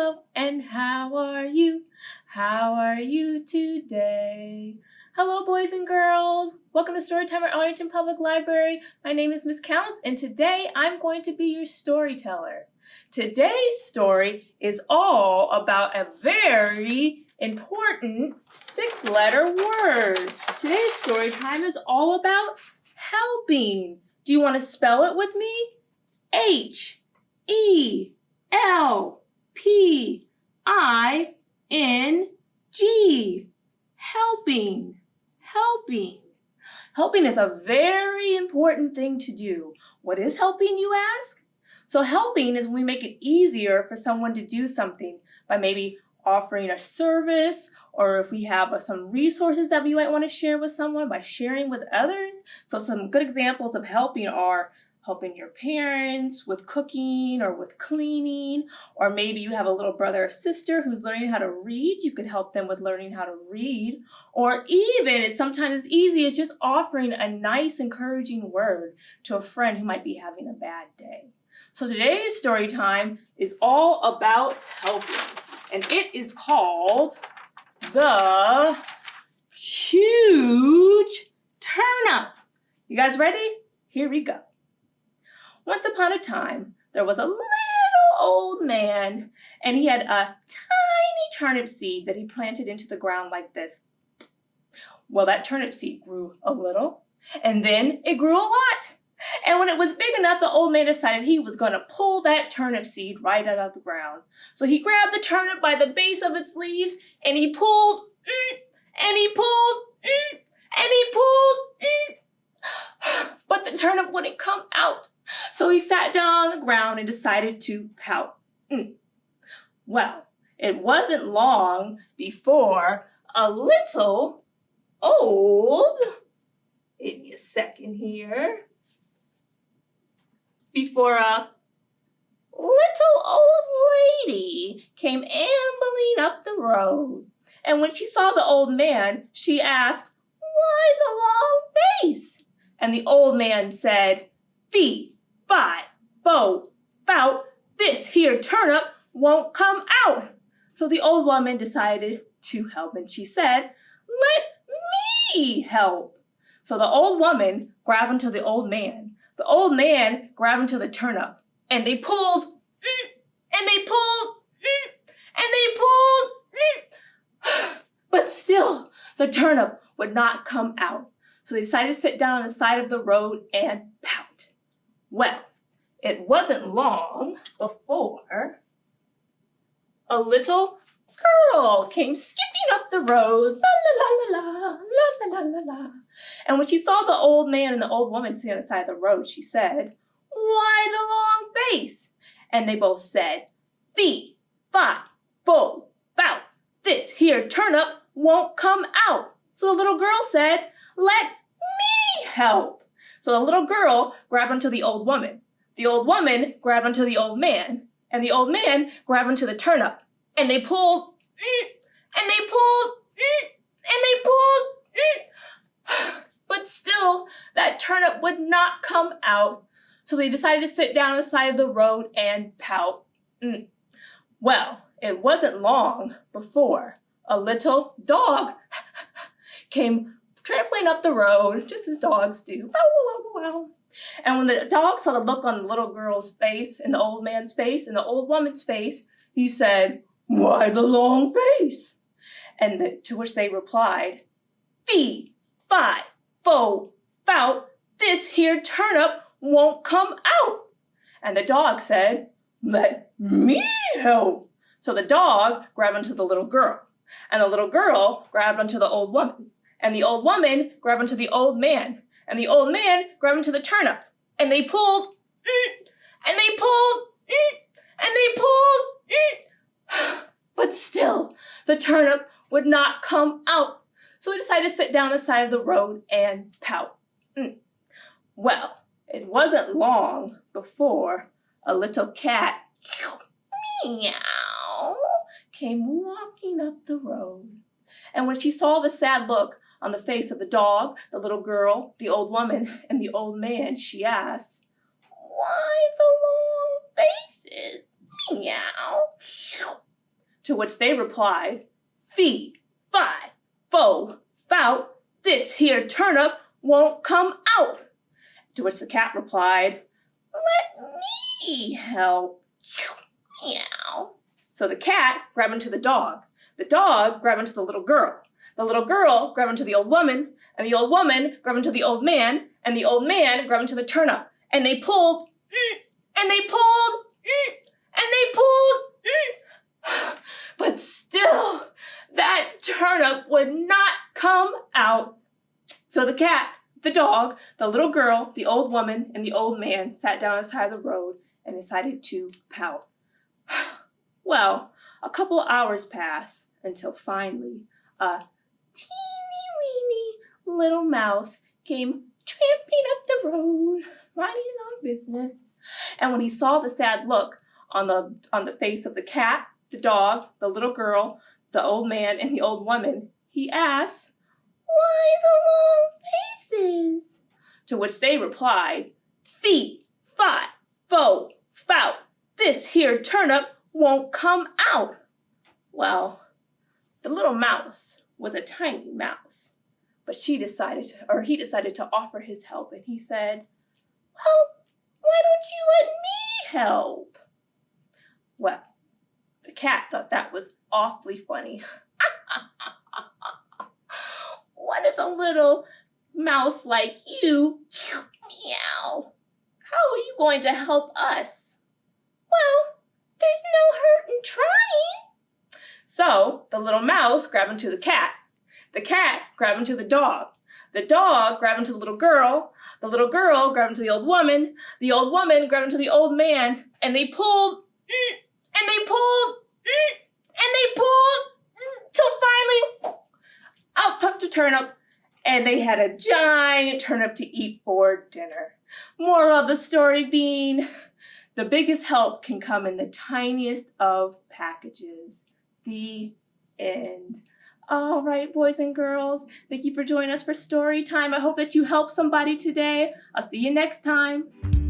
hello, and how are you? How are you today? Hello, boys and girls. Welcome to Storytime at Arlington Public Library. My name is Miss Counts, and today I'm going to be your storyteller. Today's story is all about a very important 6-letter word. Today's story time is all about helping. Do you want to spell it with me? H-E-L-P-I-N-G. Helping. Helping. Helping is a very important thing to do. What is helping, you ask? So helping is when we make it easier for someone to do something by maybe offering a service, or if we have some resources that we might want to share with someone, by sharing with others. So some good examples of helping are helping your parents with cooking or with cleaning, or maybe you have a little brother or sister who's learning how to read. You could help them with learning how to read. Or even, it's sometimes as easy as just offering a nice, encouraging word to a friend who might be having a bad day. So today's story time is all about helping, and it is called The Huge Turnip. You guys ready? Here we go. Once upon a time, there was a little old man, and he had a tiny turnip seed that he planted into the ground like this. Well, that turnip seed grew a little, and then it grew a lot. And when it was big enough, the old man decided he was going to pull that turnip seed right out of the ground. So he grabbed the turnip by the base of its leaves, and he pulled, and he pulled, and he pulled, but the turnip wouldn't come out. So he sat down on the ground and decided to pout. Well, it wasn't long before a little old, give me a second here, before a little old lady came ambling up the road. And when she saw the old man, she asked, "Why the long face?" And the old man said, "Fee, fi, fo, fout, this here turnip won't come out." So the old woman decided to help, and she said, "Let me help." So the old woman grabbed onto the old man. The old man grabbed onto the turnip, and they pulled, and they pulled, and they pulled, but still the turnip would not come out. So they decided to sit down on the side of the road and pout. Well, it wasn't long before a little girl came skipping up the road, la la la la la, la la la la. And when she saw the old man and the old woman sitting on the side of the road, she said, "Why the long face?" And they both said, "Fee, fi, fo, fout, this here turnip won't come out." So the little girl said, "Let me help." So the little girl grabbed onto the old woman. The old woman grabbed onto the old man, and the old man grabbed onto the turnip. And they pulled, and they pulled, and they pulled, but still that turnip would not come out. So they decided to sit down on the side of the road and pout. Well, it wasn't long before a little dog came trampling up the road, just as dogs do. Bow, wow, wow, wow. And when the dog saw the look on the little girl's face, and the old man's face, and the old woman's face, he said, "Why the long face?" And to which they replied, "Fee, fi, fo, fout, this here turnip won't come out." And the dog said, "Let me help." So the dog grabbed onto the little girl, and the little girl grabbed onto the old woman, and the old woman grabbed onto the old man, and the old man grabbed onto the turnip, and they pulled, and they pulled, and they pulled, but still the turnip would not come out. So they decided to sit down on the side of the road and pout. Well, it wasn't long before a little cat, meow, came walking up the road. And when she saw the sad look on the face of the dog, the little girl, the old woman, and the old man, she asked, "Why the long faces? Meow." To which they replied, "Fee, fi, fo, fout, this here turnip won't come out." To which the cat replied, "Let me help." Meow. So the cat grabbed into the dog grabbed into the little girl grabbed into the old woman, and the old woman grabbed into the old man, and the old man grabbed into the turnip, and they pulled, and they pulled, and they pulled, but still that turnip would not come out. So the cat, the dog, the little girl, the old woman, and the old man sat down on the side of the road and decided to pout. Well, a couple hours passed until finally a teeny-weeny little mouse came tramping up the road, minding his own business. And when he saw the sad look on the face of the cat, the dog, the little girl, the old man, and the old woman, he asked, "Why the long faces?" To which they replied, "Fee, fi, fo, fout, this here turnip won't come out." Well, the little mouse was a tiny mouse, but he decided to offer his help, and he said, "Well, why don't you let me help?" Well, the cat thought that was awfully funny. "What is a little mouse like you, meow, how are you going to help us?" "Well, there's no hurt in trying." So the little mouse grabbed into the cat grabbed into the dog grabbed into the little girl grabbed into the old woman grabbed into the old man, and they pulled, and they pulled, and they pulled, till finally out popped a turnip, and they had a giant turnip to eat for dinner. Moral of the story being, the biggest help can come in the tiniest of packages. The end. All right, boys and girls, thank you for joining us for story time. I hope that you helped somebody today. I'll see you next time.